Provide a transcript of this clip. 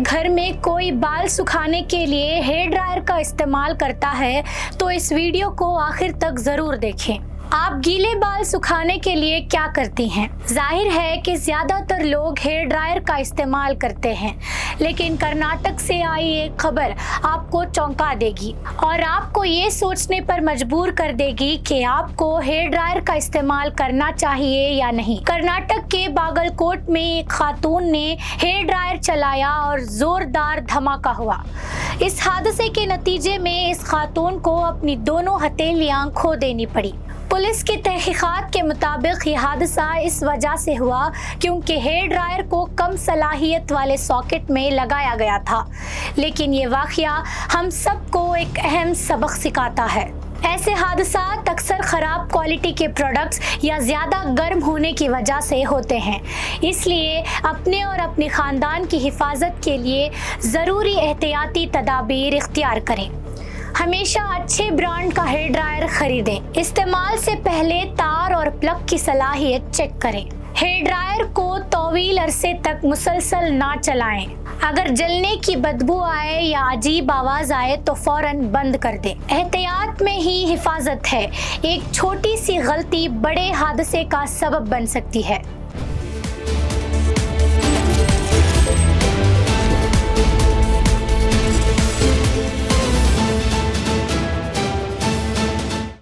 घर में कोई बाल सुखाने के लिए हेयर ड्रायर का इस्तेमाल करता है तो इस वीडियो को आखिर तक जरूर देखें। आप गीले बाल सुखाने के लिए क्या करती हैं? जाहिर है कि ज़्यादातर लोग हेयर ड्रायर का इस्तेमाल करते हैं, लेकिन कर्नाटक से आई एक खबर आपको चौंका देगी और आपको ये सोचने पर मजबूर कर देगी कि आपको हेयर ड्रायर का इस्तेमाल करना चाहिए या नहीं। कर्नाटक के बागलकोट में एक खातून ने हेयर ड्रायर चलाया और जोरदार धमाका हुआ। इस हादसे के नतीजे में इस खातून को अपनी दोनों हथेलियां खो देनी पड़ी। पुलिस की तहकीकात के मुताबिक ये हादसा इस वजह से हुआ क्योंकि हेयर ड्रायर को कम सलाहियत वाले सॉकेट में लगाया गया था। लेकिन ये वाक़या हम सबको एक अहम सबक सिखाता है। ऐसे हादसात अक्सर ख़राब क्वालिटी के प्रोडक्ट्स या ज़्यादा गर्म होने की वजह से होते हैं। इसलिए अपने और अपने ख़ानदान की हिफाजत के लिए ज़रूरी एहतियाती तदाबीर इख्तियार करें। हमेशा अच्छे ब्रांड का हेयर ड्रायर खरीदें। इस्तेमाल से पहले तार और प्लग की सलाहियत चेक करें। हेयर ड्रायर को तवील अरसे तक मुसलसल ना चलाएं। अगर जलने की बदबू आए या अजीब आवाज़ आए तो फौरन बंद कर दें। एहतियात में ही हिफाजत है। एक छोटी सी गलती बड़े हादसे का सबब बन सकती है।